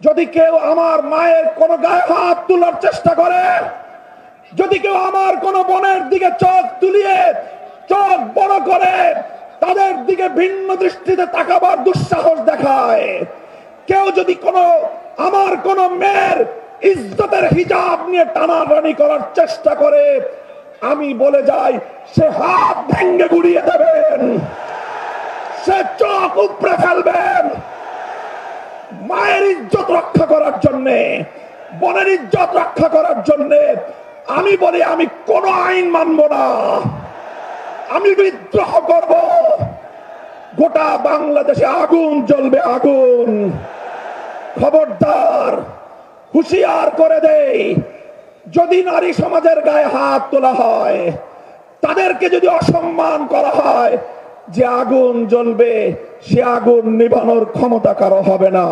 যদি কেউ আমার মায়ের কোন গায়ে হাত তোলার চেষ্টা করে, যদি কেউ আমার কোন বোনের দিকে চোখ তুলিয়ে চোখ বড় করে তাদের দিকে ভিন্ন দৃষ্টিতে তাকাবার দুঃসাহস দেখায়, কেউ যদি আমার কোন মেয়ের ইজ্জতের হিজাব নিয়ে টানাটানি করার চেষ্টা করে, আমি বলে যাই সে হাত ভেঙে গুড়িয়ে দেবেন, সে চোখ উপড়ে ফেলবেন। মায়ের ইজ্জত রক্ষা করার জন্যে, বোনের ইজ্জত রক্ষা করার জন্যে আমি বলি আমি কোন আইন মানব না, আমি বিদ্রোহ করব। গোটা বাংলাদেশে আগুন জ্বলবে, আগুন। খবরদার, হুঁশিয়ার করে দেই, যদি নারী সমাজের গায়ে হাত তোলা হয়, তাদেরকে যদি অসম্মান করা হয়, যে আগুন জ্বলবে সে আগুন নিভানোর ক্ষমতা কারো হবে না।